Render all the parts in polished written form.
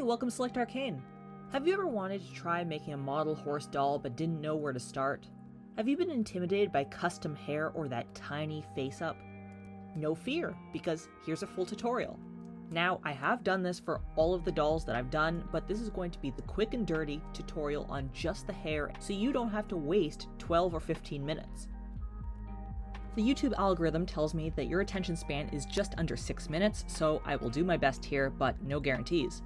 Hey, welcome to Select Arcane! Have you ever wanted to try making a model horse doll but didn't know where to start? Have you been intimidated by custom hair or that tiny face up? No fear, because here's a full tutorial. Now, I have done this for all of the dolls that I've done, but this is going to be the quick and dirty tutorial on just the hair so you don't have to waste 12 or 15 minutes. The YouTube algorithm tells me that your attention span is just under 6 minutes, so I will do my best here, but no guarantees.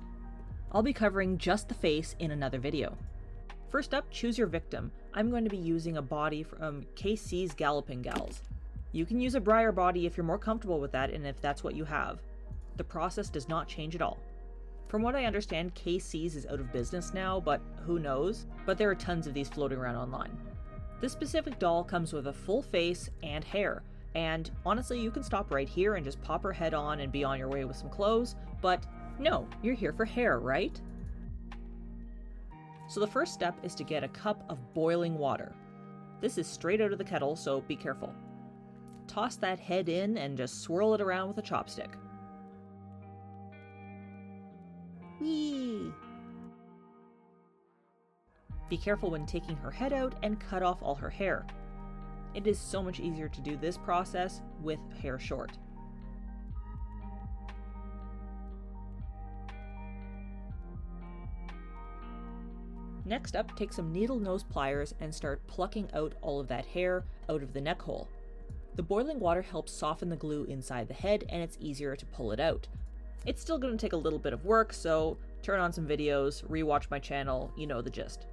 I'll be covering just the face in another video. First up, choose your victim. I'm going to be using a body from KC's Galloping Gals. You can use a Briar body if you're more comfortable with that and if that's what you have. The process does not change at all. From what I understand, KC's is out of business now, but who knows? But there are tons of these floating around online. This specific doll comes with a full face and hair, and honestly you can stop right here and just pop her head on and be on your way with some clothes, but no, you're here for hair, right? So the first step is to get a cup of boiling water. This is straight out of the kettle, so be careful. Toss that head in and just swirl it around with a chopstick. Whee! Be careful when taking her head out and cut off all her hair. It is so much easier to do this process with hair short. Next up, take some needle nose pliers and start plucking out all of that hair out of the neck hole. The boiling water helps soften the glue inside the head and it's easier to pull it out. It's still going to take a little bit of work, so turn on some videos, rewatch my channel, you know the gist.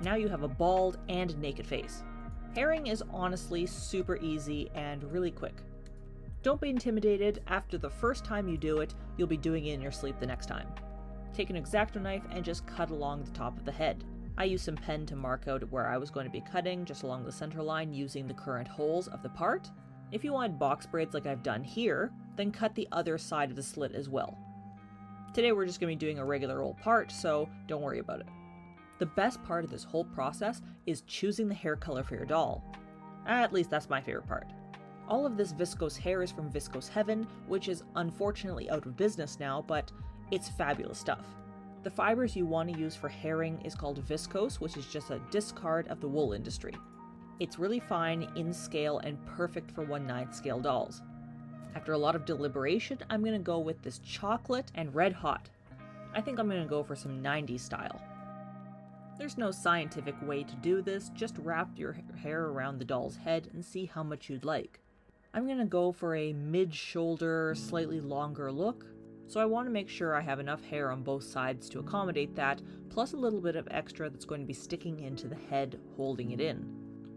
Now you have a bald and naked face. Hairing is honestly super easy and really quick. Don't be intimidated. After the first time you do it, you'll be doing it in your sleep the next time. Take an X-Acto knife and just cut along the top of the head. I used some pen to mark out where I was going to be cutting just along the center line using the current holes of the part. If you wanted box braids like I've done here, then cut the other side of the slit as well. Today we're just going to be doing a regular old part, so don't worry about it. The best part of this whole process is choosing the hair color for your doll. At least that's my favorite part. All of this Viscose hair is from Viscose Heaven, which is unfortunately out of business now, but it's fabulous stuff. The fibers you want to use for hairing is called viscose, which is just a discard of the wool industry. It's really fine, in scale, and perfect for 1/9 scale dolls. After a lot of deliberation, I'm going to go with this chocolate and red hot. I think I'm going to go for some 90s style. There's no scientific way to do this, just wrap your hair around the doll's head and see how much you'd like. I'm going to go for a mid-shoulder, slightly longer look, so I want to make sure I have enough hair on both sides to accommodate that, plus a little bit of extra that's going to be sticking into the head, holding it in.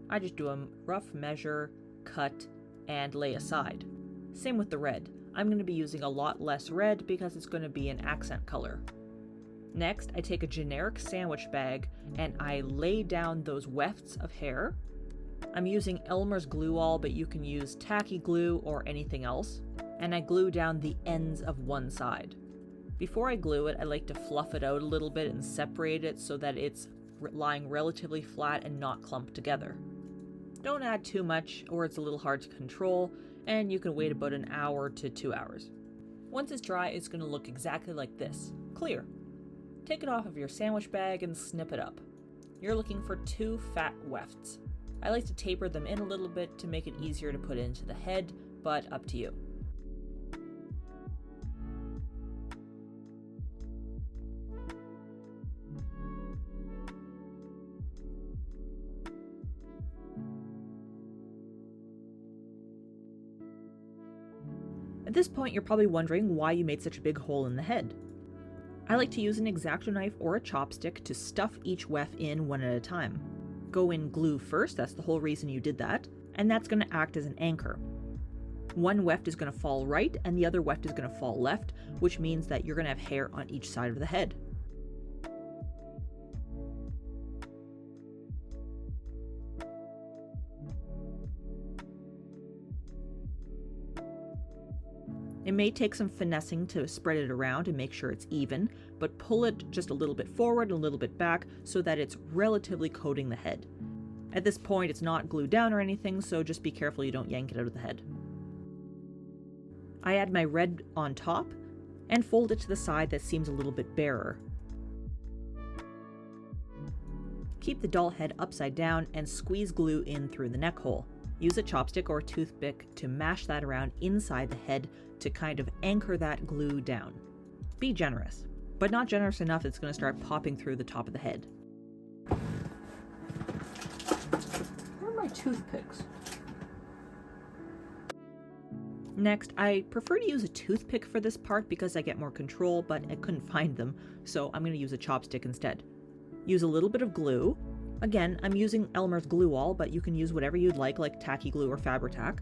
I just do a rough measure, cut, and lay aside. Same with the red. I'm going to be using a lot less red because it's going to be an accent color. Next, I take a generic sandwich bag and I lay down those wefts of hair. I'm using Elmer's glue all, but you can use tacky glue or anything else. And I glue down the ends of one side. Before I glue it, I like to fluff it out a little bit and separate it so that it's lying relatively flat and not clumped together. Don't add too much or it's a little hard to control, and you can wait about an hour to 2 hours. Once it's dry, it's going to look exactly like this, clear. Take it off of your sandwich bag and snip it up. You're looking for 2 fat wefts. I like to taper them in a little bit to make it easier to put into the head, but up to you. At this point, you're probably wondering why you made such a big hole in the head. I like to use an X-Acto knife or a chopstick to stuff each weft in one at a time. Go in glue first, that's the whole reason you did that, and that's going to act as an anchor. One weft is going to fall right and the other weft is going to fall left, which means that you're going to have hair on each side of the head. It may take some finessing to spread it around and make sure it's even, but pull it just a little bit forward, a little bit back, so that it's relatively coating the head. At this point, it's not glued down or anything, so just be careful you don't yank it out of the head. I add my red on top, and fold it to the side that seems a little bit barer. Keep the doll head upside down and squeeze glue in through the neck hole. Use a chopstick or a toothpick to mash that around inside the head to kind of anchor that glue down. Be generous, but not generous enough it's going to start popping through the top of the head. Where are my toothpicks? Next, I prefer to use a toothpick for this part because I get more control, but I couldn't find them, so I'm going to use a chopstick instead. Use a little bit of glue. Again, I'm using Elmer's glue all, but you can use whatever you'd like tacky glue or Fabri-Tac.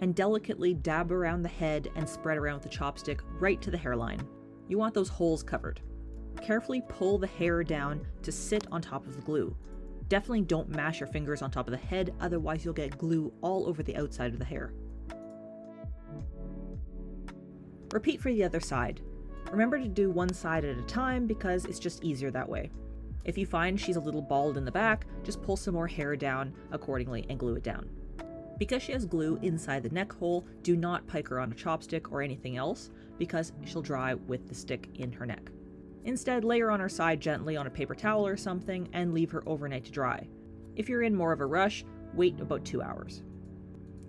And delicately dab around the head and spread around with the chopstick right to the hairline. You want those holes covered. Carefully pull the hair down to sit on top of the glue. Definitely don't mash your fingers on top of the head, otherwise you'll get glue all over the outside of the hair. Repeat for the other side. Remember to do one side at a time because it's just easier that way. If you find she's a little bald in the back, just pull some more hair down accordingly and glue it down. Because she has glue inside the neck hole, do not pike her on a chopstick or anything else because she'll dry with the stick in her neck. Instead, lay her on her side gently on a paper towel or something and leave her overnight to dry. If you're in more of a rush, wait about 2 hours.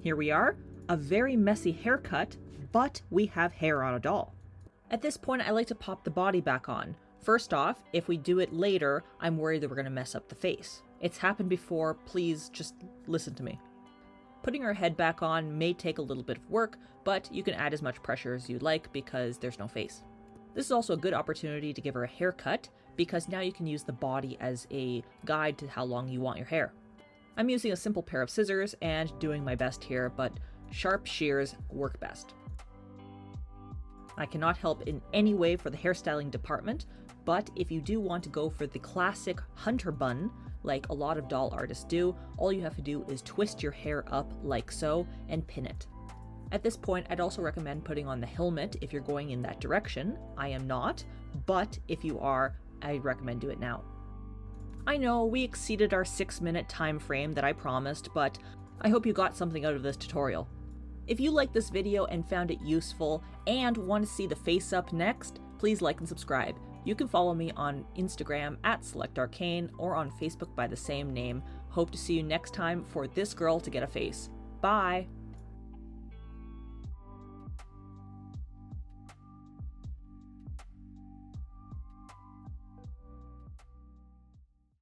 Here we are, a very messy haircut, but we have hair on a doll. At this point, I like to pop the body back on. First off, if we do it later, I'm worried that we're going to mess up the face. It's happened before, please just listen to me. Putting her head back on may take a little bit of work, but you can add as much pressure as you'd like because there's no face. This is also a good opportunity to give her a haircut because now you can use the body as a guide to how long you want your hair. I'm using a simple pair of scissors and doing my best here, but sharp shears work best. I cannot help in any way for the hairstyling department, but if you do want to go for the classic hunter bun, like a lot of doll artists do, all you have to do is twist your hair up like so and pin it. At this point, I'd also recommend putting on the helmet if you're going in that direction. I am not, but if you are, I recommend do it now. I know we exceeded our 6-minute time frame that I promised, but I hope you got something out of this tutorial. If you liked this video and found it useful and want to see the face up next, please like and subscribe. You can follow me on Instagram @SelectArcane or on Facebook by the same name. Hope to see you next time for This Girl to Get a Face. Bye!